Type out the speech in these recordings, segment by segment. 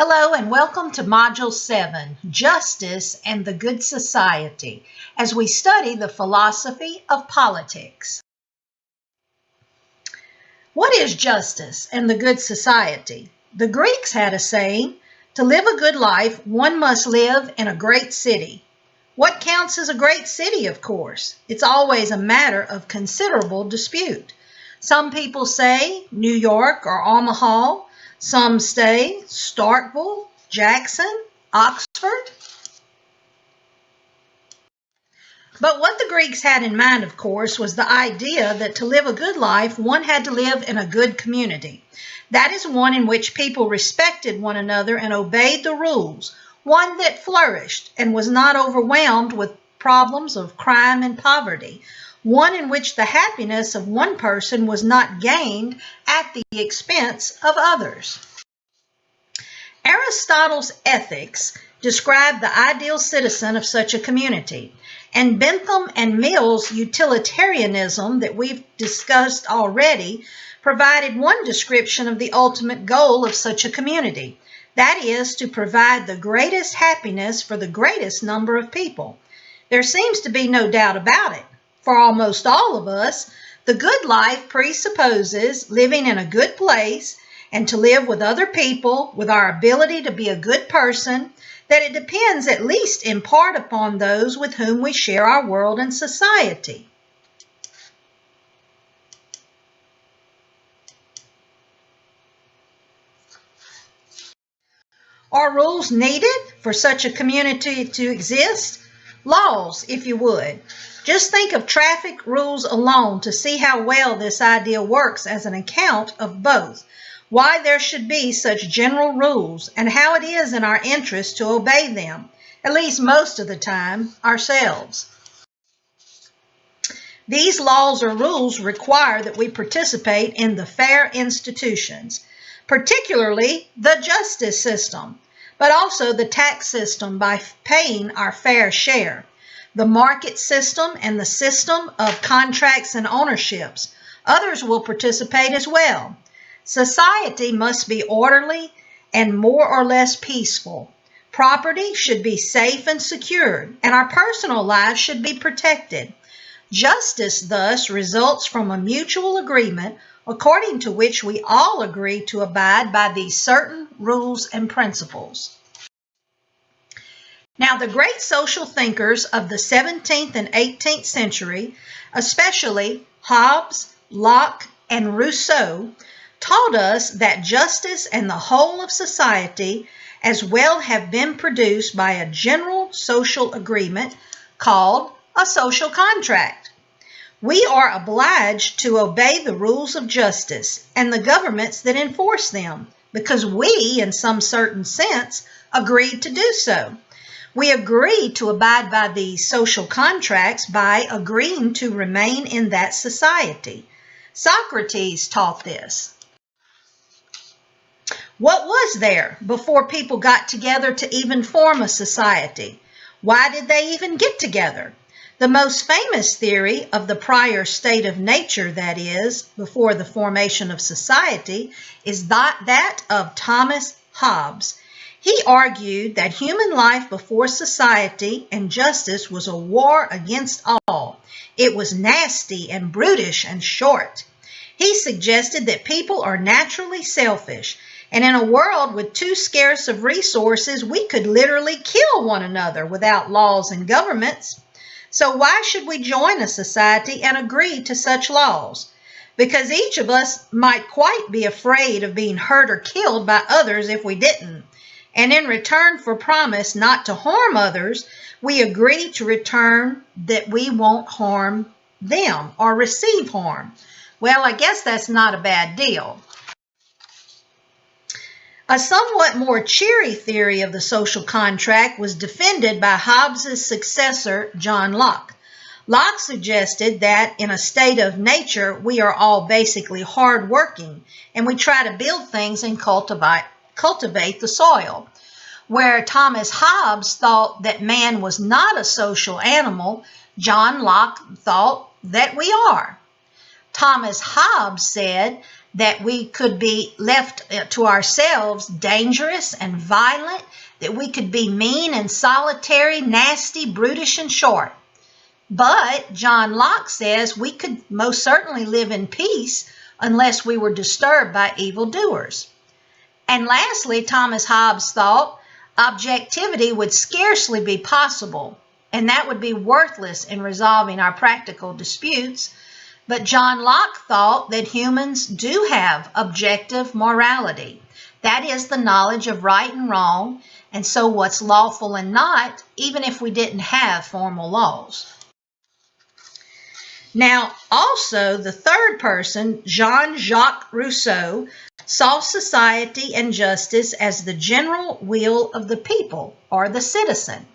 Hello and welcome to Module 7, Justice and the Good Society, as we study the philosophy of politics. What is justice and the good society? The Greeks had a saying, to live a good life, one must live in a great city. What counts as a great city, of course? It's always a matter of considerable dispute. Some people say New York or Omaha. Some say Starkville, Jackson, Oxford. But what the Greeks had in mind, of course, was the idea that to live a good life, one had to live in a good community. That is one in which people respected one another and obeyed the rules, one that flourished and was not overwhelmed with problems of crime and poverty, one in which the happiness of one person was not gained at the expense of others. Aristotle's Ethics described the ideal citizen of such a community, and Bentham and Mill's utilitarianism that we've discussed already provided one description of the ultimate goal of such a community, that is, to provide the greatest happiness for the greatest number of people. There seems to be no doubt about it. For almost all of us, the good life presupposes living in a good place and to live with other people with our ability to be a good person, that it depends at least in part upon those with whom we share our world and society. Are rules needed for such a community to exist? Laws, if you would. Just think of traffic rules alone to see how well this idea works as an account of both, why there should be such general rules, and how it is in our interest to obey them, at least most of the time, ourselves. These laws or rules require that we participate in the fair institutions, particularly the justice system, but also the tax system by paying our fair share, the market system and the system of contracts and ownerships. Others will participate as well. Society must be orderly and more or less peaceful. Property should be safe and secured, and our personal lives should be protected. Justice, thus, results from a mutual agreement according to which we all agree to abide by these certain rules and principles. Now, the great social thinkers of the 17th and 18th century, especially Hobbes, Locke, and Rousseau, taught us that justice and the whole of society as well have been produced by a general social agreement called a social contract. We are obliged to obey the rules of justice and the governments that enforce them because we, in some certain sense, agreed to do so. We agree to abide by these social contracts by agreeing to remain in that society. Socrates taught this. What was there before people got together to even form a society? Why did they even get together? The most famous theory of the prior state of nature, that is, before the formation of society, is that of Thomas Hobbes. He argued that human life before society and justice was a war against all. It was nasty and brutish and short. He suggested that people are naturally selfish, and in a world with too scarce of resources, we could literally kill one another without laws and governments. So why should we join a society and agree to such laws? Because each of us might quite be afraid of being hurt or killed by others if we didn't. And in return for promise not to harm others, we agree to return that we won't harm them or receive harm. Well, I guess that's not a bad deal. A somewhat more cheery theory of the social contract was defended by Hobbes' successor, John Locke. Locke suggested that in a state of nature, we are all basically hardworking, and we try to build things and cultivate the soil. Where Thomas Hobbes thought that man was not a social animal, John Locke thought that we are. Thomas Hobbes said that we could be left to ourselves dangerous and violent, that we could be mean and solitary, nasty, brutish, and short. But John Locke says we could most certainly live in peace unless we were disturbed by evildoers. And lastly, Thomas Hobbes thought objectivity would scarcely be possible, and that would be worthless in resolving our practical disputes. But John Locke thought that humans do have objective morality. That is the knowledge of right and wrong, and so what's lawful and not, even if we didn't have formal laws. Now, also, the third person, Jean-Jacques Rousseau, saw society and justice as the general will of the people, or the citizen.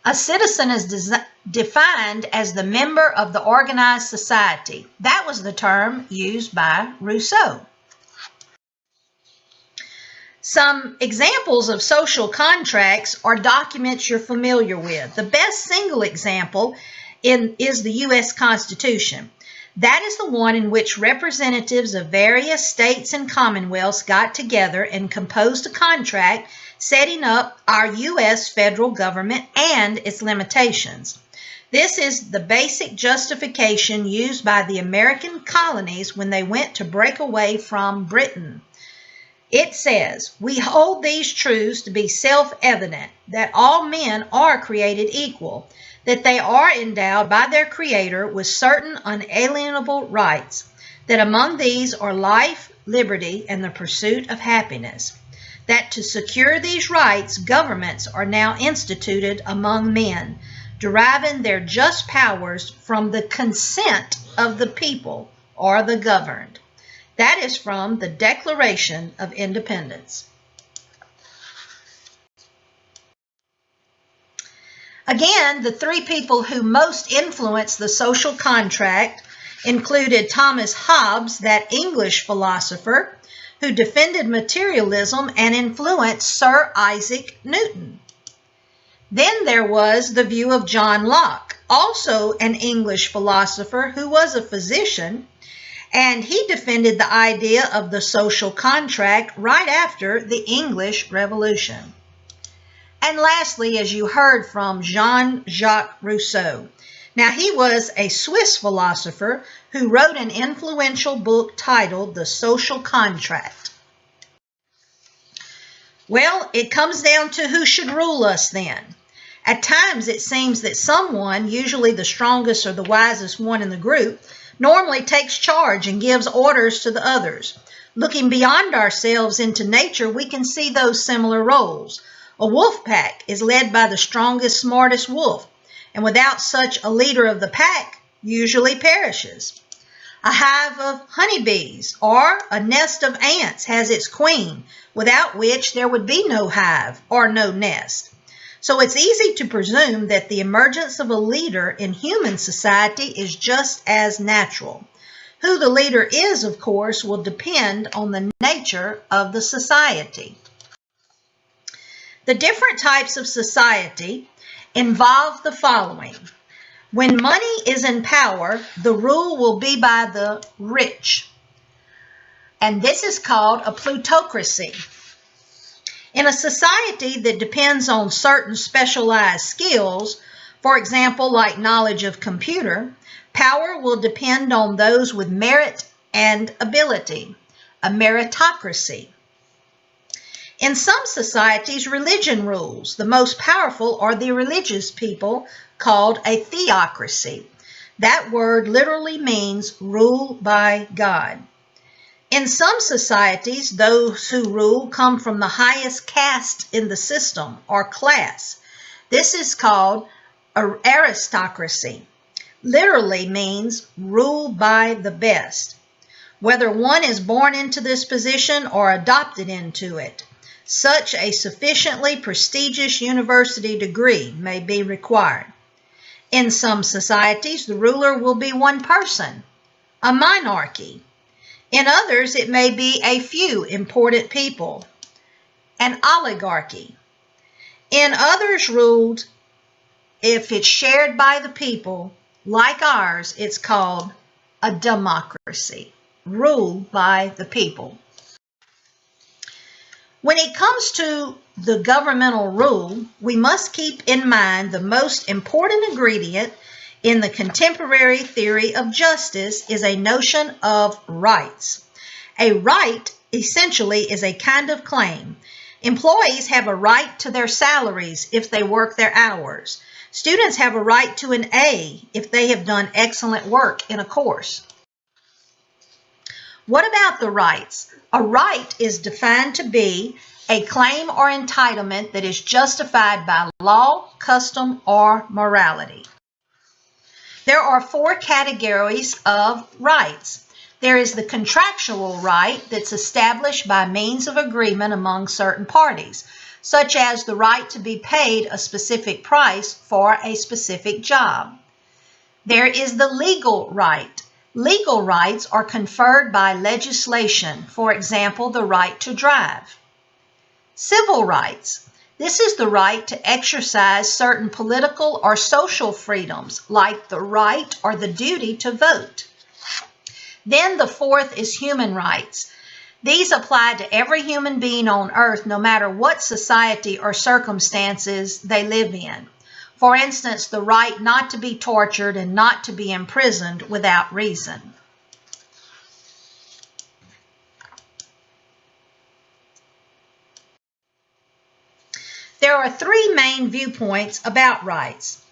A citizen is defined as the member of the organized society. That was the term used by Rousseau. Some examples of social contracts are documents you're familiar with. The best single example is the U.S. Constitution. That is the one in which representatives of various states and commonwealths got together and composed a contract setting up our U.S. federal government and its limitations. This is the basic justification used by the American colonies when they went to break away from Britain. It says, "We hold these truths to be self-evident, that all men are created equal, that they are endowed by their Creator with certain unalienable rights, that among these are life, liberty, and the pursuit of happiness, that to secure these rights, governments are now instituted among men, deriving their just powers from the consent of the people or the governed." That is from the Declaration of Independence. Again, the three people who most influenced the social contract included Thomas Hobbes, that English philosopher who defended materialism and influenced Sir Isaac Newton. Then there was the view of John Locke, also an English philosopher who was a physician, and he defended the idea of the social contract right after the English Revolution. And lastly, as you heard from Jean-Jacques Rousseau. Now, he was a Swiss philosopher who wrote an influential book titled The Social Contract. Well, it comes down to who should rule us then. At times, it seems that someone, usually the strongest or the wisest one in the group, normally takes charge and gives orders to the others. Looking beyond ourselves into nature, we can see those similar roles. A wolf pack is led by the strongest, smartest wolf, and without such a leader of the pack, usually perishes. A hive of honeybees or a nest of ants has its queen, without which there would be no hive or no nest. So it's easy to presume that the emergence of a leader in human society is just as natural. Who the leader is, of course, will depend on the nature of the society. The different types of society involve the following. When money is in power, the rule will be by the rich. And this is called a plutocracy. In a society that depends on certain specialized skills, for example, like knowledge of computer, power will depend on those with merit and ability, a meritocracy. In some societies, religion rules. The most powerful are the religious people, called a theocracy. That word literally means rule by God. In some societies, those who rule come from the highest caste in the system or class. This is called aristocracy. Literally means rule by the best. Whether one is born into this position or adopted into it, such a sufficiently prestigious university degree may be required. In some societies, the ruler will be one person, a monarchy. In others, it may be a few important people, an oligarchy. In others ruled, if it's shared by the people, like ours, it's called a democracy. ruled by the people. When it comes to the governmental rule, we must keep in mind the most important ingredient in the contemporary theory of justice is a notion of rights. A right essentially is a kind of claim. Employees have a right to their salaries if they work their hours. Students have a right to an A if they have done excellent work in a course. What about the rights? A right is defined to be a claim or entitlement that is justified by law, custom, or morality. There are 4 categories of rights. There is the contractual right that's established by means of agreement among certain parties, such as the right to be paid a specific price for a specific job. There is the legal right. Legal rights are conferred by legislation, for example, the right to drive. Civil rights. This is the right to exercise certain political or social freedoms, like the right or the duty to vote. Then the 4th is human rights. These apply to every human being on earth, no matter what society or circumstances they live in. For instance, the right not to be tortured and not to be imprisoned without reason. There are 3 main viewpoints about rights.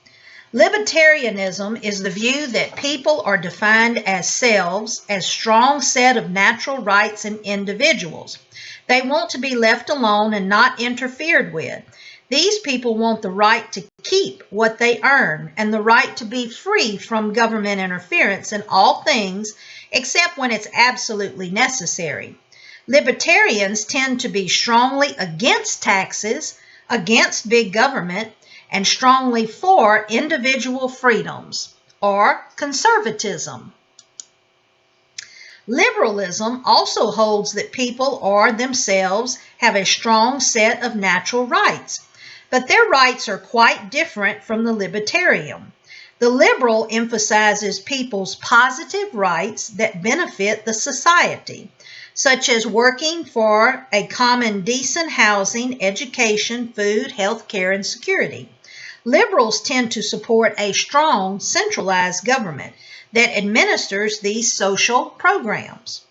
Libertarianism is the view that people are defined as selves, as strong set of natural rights and individuals. They want to be left alone and not interfered with. These people want the right to keep what they earn and the right to be free from government interference in all things except when it's absolutely necessary. Libertarians tend to be strongly against taxes, against big government, and strongly for individual freedoms, or conservatism. Liberalism also holds that people or themselves have a strong set of natural rights, but their rights are quite different from the libertarian. The liberal emphasizes people's positive rights that benefit the society, such as working for a common decent housing, education, food, health care, and security. Liberals tend to support a strong, centralized government that administers these social programs.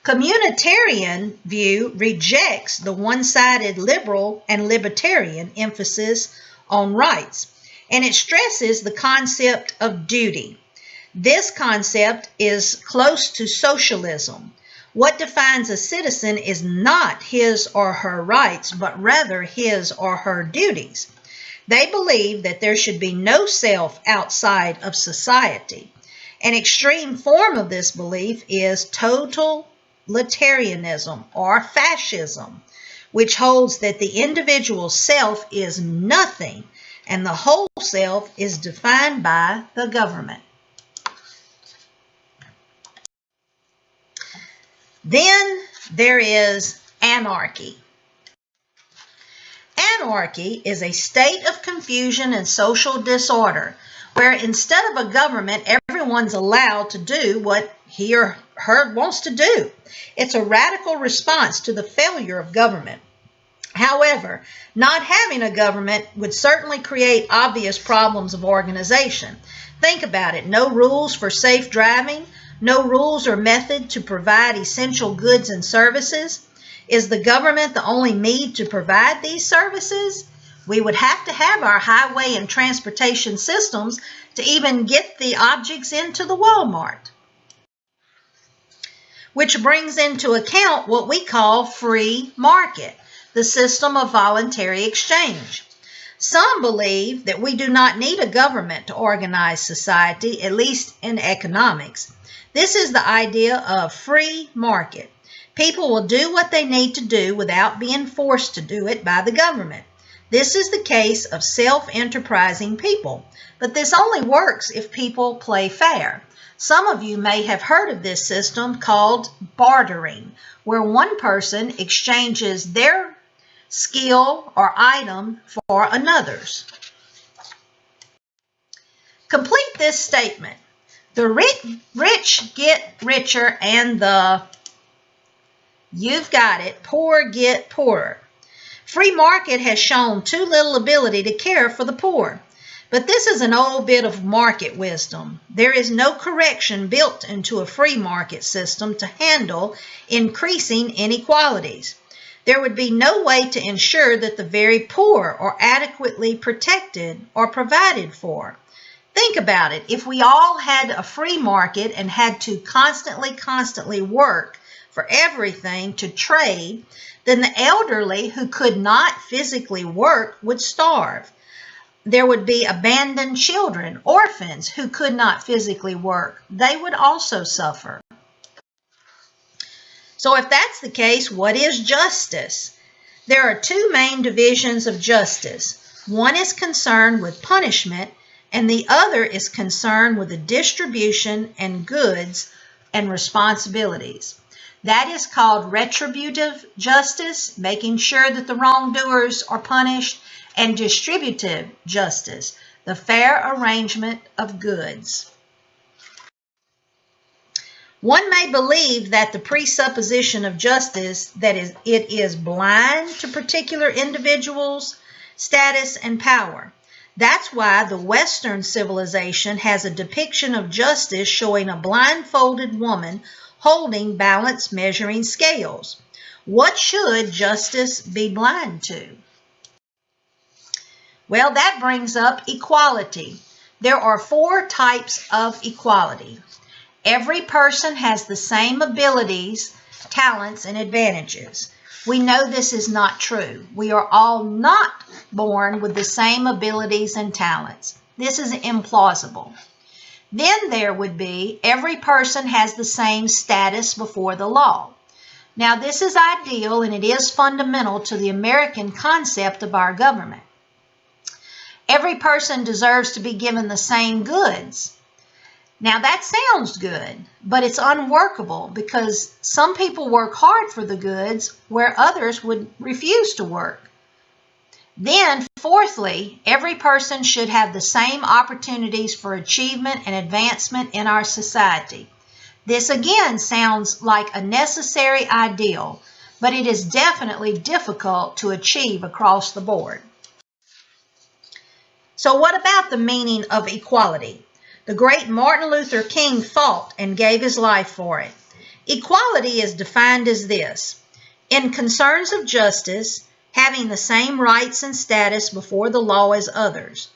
Communitarian view rejects the one-sided liberal and libertarian emphasis on rights, and it stresses the concept of duty. This concept is close to socialism. What defines a citizen is not his or her rights, but rather his or her duties. They believe that there should be no self outside of society. An extreme form of this belief is totalitarianism or fascism, which holds that the individual self is nothing and the whole self is defined by the government. Then there is anarchy. Anarchy is a state of confusion and social disorder where instead of a government, everyone's allowed to do what he or her wants to do. It's a radical response to the failure of government. However, not having a government would certainly create obvious problems of organization. Think about it. No rules for safe driving, no rules or method to provide essential goods and services. Is the government the only means to provide these services? We would have to have our highway and transportation systems to even get the objects into the Walmart. Which brings into account what we call free market, the system of voluntary exchange. Some believe that we do not need a government to organize society, at least in economics. This is the idea of free market. People will do what they need to do without being forced to do it by the government. This is the case of self-enterprising people, but this only works if people play fair. Some of you may have heard of this system called bartering, where one person exchanges their skill or item for another's. Complete this statement. The rich get richer and the, you've got it, poor get poorer. Free market has shown too little ability to care for the poor. But this is an old bit of market wisdom. There is no correction built into a free market system to handle increasing inequalities. There would be no way to ensure that the very poor are adequately protected or provided for. Think about it. If we all had a free market and had to constantly work for everything to trade, then the elderly who could not physically work would starve. There would be abandoned children, orphans who could not physically work. They would also suffer. So if that's the case, what is justice? There are two main divisions of justice. One is concerned with punishment, and the other is concerned with the distribution and goods and responsibilities. That is called retributive justice, making sure that the wrongdoers are punished, and distributive justice, the fair arrangement of goods. One may believe that the presupposition of justice, that is, it is blind to particular individuals' status and power. That's why the Western civilization has a depiction of justice showing a blindfolded woman holding balance measuring scales. What should justice be blind to? Well, that brings up equality. There are 4 types of equality. Every person has the same abilities, talents, and advantages. We know this is not true. We are all not born with the same abilities and talents. This is implausible. Then there would be every person has the same status before the law. Now, this is ideal and it is fundamental to the American concept of our government. Every person deserves to be given the same goods. Now that sounds good, but it's unworkable because some people work hard for the goods where others would refuse to work. Then, fourthly, every person should have the same opportunities for achievement and advancement in our society. This again sounds like a necessary ideal, but it is definitely difficult to achieve across the board. So what about the meaning of equality? The great Martin Luther King fought and gave his life for it. Equality is defined as this: in concerns of justice, having the same rights and status before the law as others,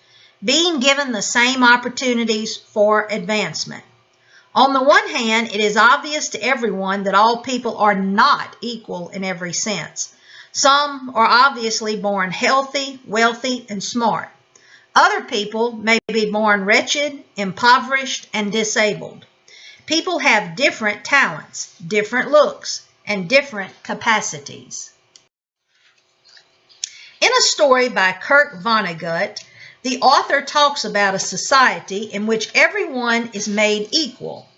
being given the same opportunities for advancement. On the one hand, it is obvious to everyone that all people are not equal in every sense. Some are obviously born healthy, wealthy, and smart. Other people may be born wretched, impoverished, and disabled. People have different talents, different looks, and different capacities. In a story by Kurt Vonnegut, the author talks about a society in which everyone is made equal.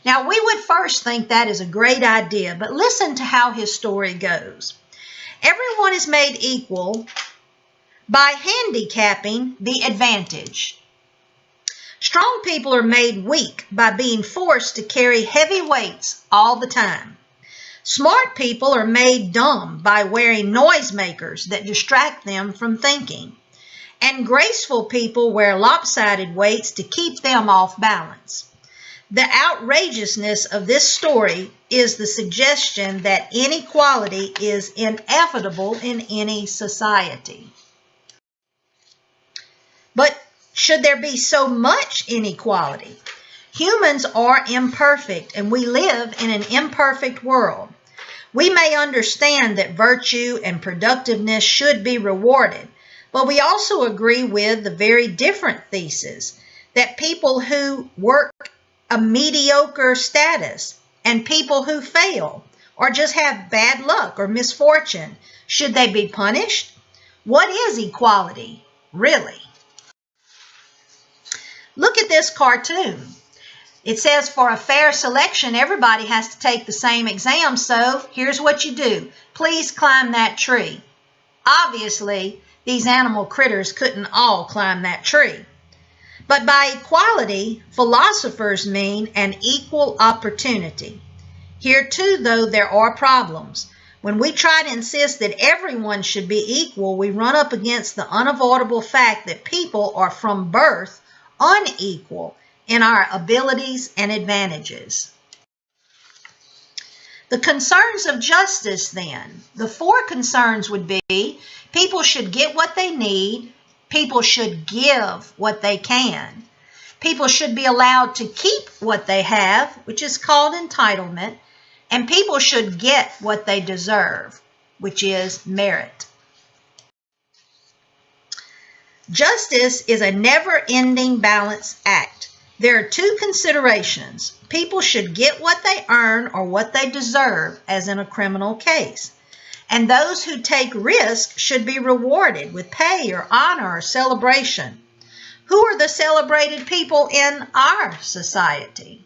Now, we would first think that is a great idea, but listen to how his story goes. Everyone is made equal by handicapping the advantage. Strong people are made weak by being forced to carry heavy weights all the time. Smart people are made dumb by wearing noisemakers that distract them from thinking. And graceful people wear lopsided weights to keep them off balance. The outrageousness of this story is the suggestion that inequality is inevitable in any society. But should there be so much inequality? Humans are imperfect, and we live in an imperfect world. We may understand that virtue and productiveness should be rewarded, but we also agree with the very different thesis that people who work a mediocre status and people who fail or just have bad luck or misfortune, should they be punished? What is equality, really? Look at this cartoon. It says for a fair selection, everybody has to take the same exam, so here's what you do. Please climb that tree. Obviously, these animal critters couldn't all climb that tree. But by equality, philosophers mean an equal opportunity. Here too, though, there are problems. When we try to insist that everyone should be equal, we run up against the unavoidable fact that people are from birth unequal in our abilities and advantages. The concerns of justice, then. The four concerns would be: people should get what they need, people should give what they can, people should be allowed to keep what they have, which is called entitlement, and people should get what they deserve, which is merit. Justice is a never-ending balance act. There are two considerations. People should get what they earn or what they deserve, as in a criminal case. And those who take risk should be rewarded with pay or honor or celebration. Who are the celebrated people in our society?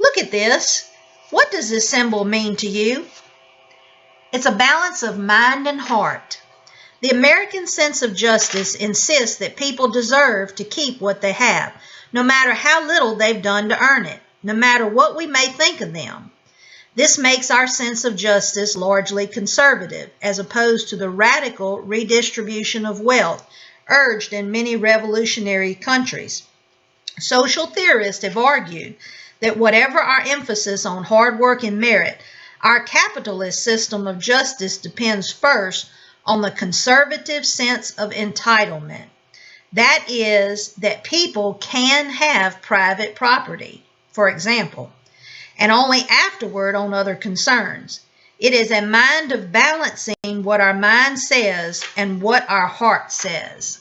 Look at this. What does this symbol mean to you? It's a balance of mind and heart. The American sense of justice insists that people deserve to keep what they have, no matter how little they've done to earn it, no matter what we may think of them. This makes our sense of justice largely conservative, as opposed to the radical redistribution of wealth urged in many revolutionary countries. Social theorists have argued that whatever our emphasis on hard work and merit, our capitalist system of justice depends first on the conservative sense of entitlement. That is, that people can have private property, for example, and only afterward on other concerns. It is a mind of balancing what our mind says and what our heart says.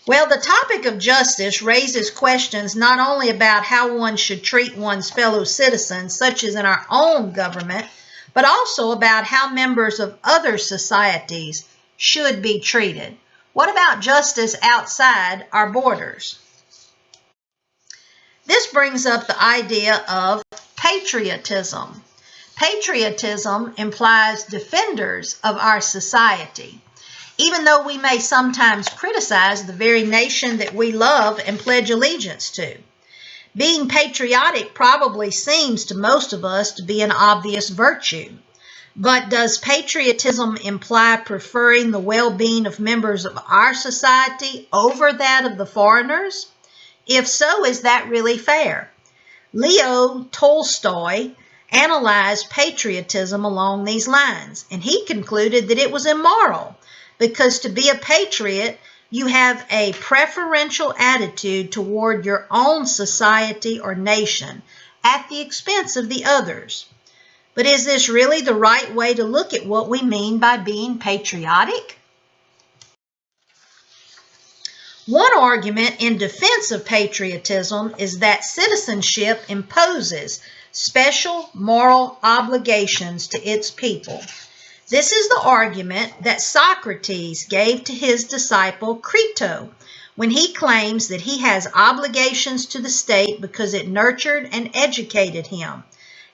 Well, the topic of justice raises questions not only about how one should treat one's fellow citizens, such as in our own government, but also about how members of other societies should be treated. What about justice outside our borders? This brings up the idea of patriotism. Patriotism implies defenders of our society, even though we may sometimes criticize the very nation that we love and pledge allegiance to. Being patriotic probably seems to most of us to be an obvious virtue. But does patriotism imply preferring the well-being of members of our society over that of the foreigners? If so, is that really fair? Leo Tolstoy analyzed patriotism along these lines, and he concluded that it was immoral, because to be a patriot, you have a preferential attitude toward your own society or nation at the expense of the others. But is this really the right way to look at what we mean by being patriotic? One argument in defense of patriotism is that citizenship imposes special moral obligations to its people. This is the argument that Socrates gave to his disciple Crito when he claims that he has obligations to the state because it nurtured and educated him,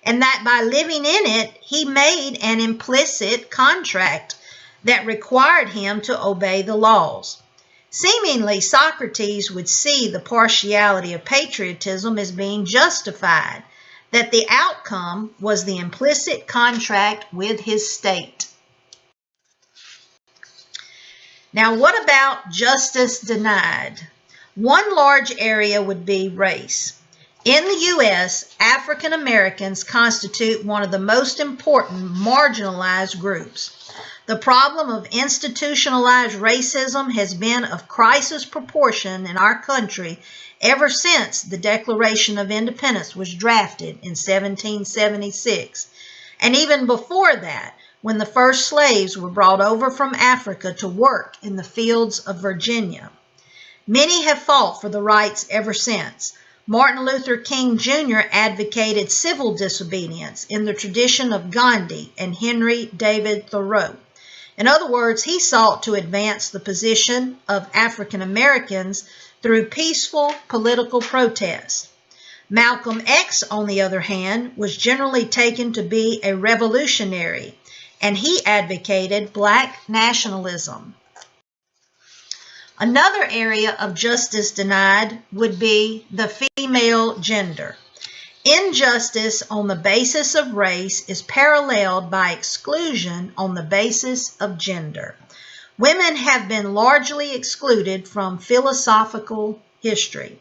and that by living in it, he made an implicit contract that required him to obey the laws. Seemingly, Socrates would see the partiality of patriotism as being justified, that the outcome was the implicit contract with his state. Now, what about justice denied? One large area would be race. In the U.S., African Americans constitute one of the most important marginalized groups. The problem of institutionalized racism has been of crisis proportion in our country ever since the Declaration of Independence was drafted in 1776, and even before that, when the first slaves were brought over from Africa to work in the fields of Virginia. Many have fought for the rights ever since. Martin Luther King Jr. advocated civil disobedience in the tradition of Gandhi and Henry David Thoreau. In other words, he sought to advance the position of African Americans through peaceful political protest. Malcolm X, on the other hand, was generally taken to be a revolutionary and he advocated black nationalism. Another area of justice denied would be the female gender. Injustice on the basis of race is paralleled by exclusion on the basis of gender. Women have been largely excluded from philosophical history.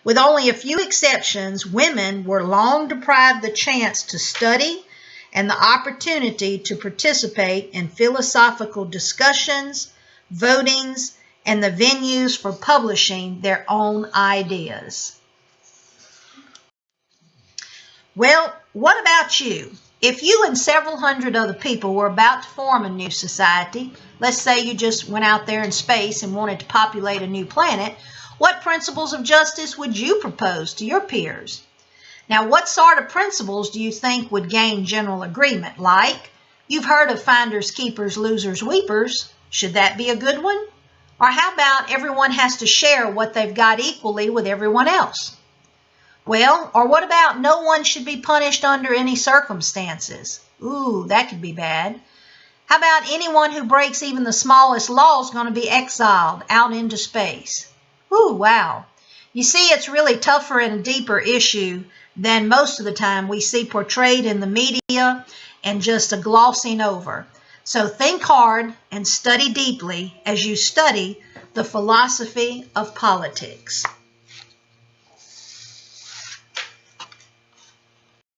With only a few exceptions, women were long deprived the chance to study and the opportunity to participate in philosophical discussions, votings, and the venues for publishing their own ideas. Well, what about you? If you and several hundred other people were about to form a new society, let's say you just went out there in space and wanted to populate a new planet, what principles of justice would you propose to your peers? Now, what sort of principles do you think would gain general agreement? Like, you've heard of finders, keepers, losers, weepers. Should that be a good one? Or how about everyone has to share what they've got equally with everyone else? Well, or what about no one should be punished under any circumstances? Ooh, that could be bad. How about anyone who breaks even the smallest law is going to be exiled out into space? Ooh, wow. You see, it's really tougher and a deeper issue than most of the time we see portrayed in the media and just a glossing over. So think hard and study deeply as you study the philosophy of politics.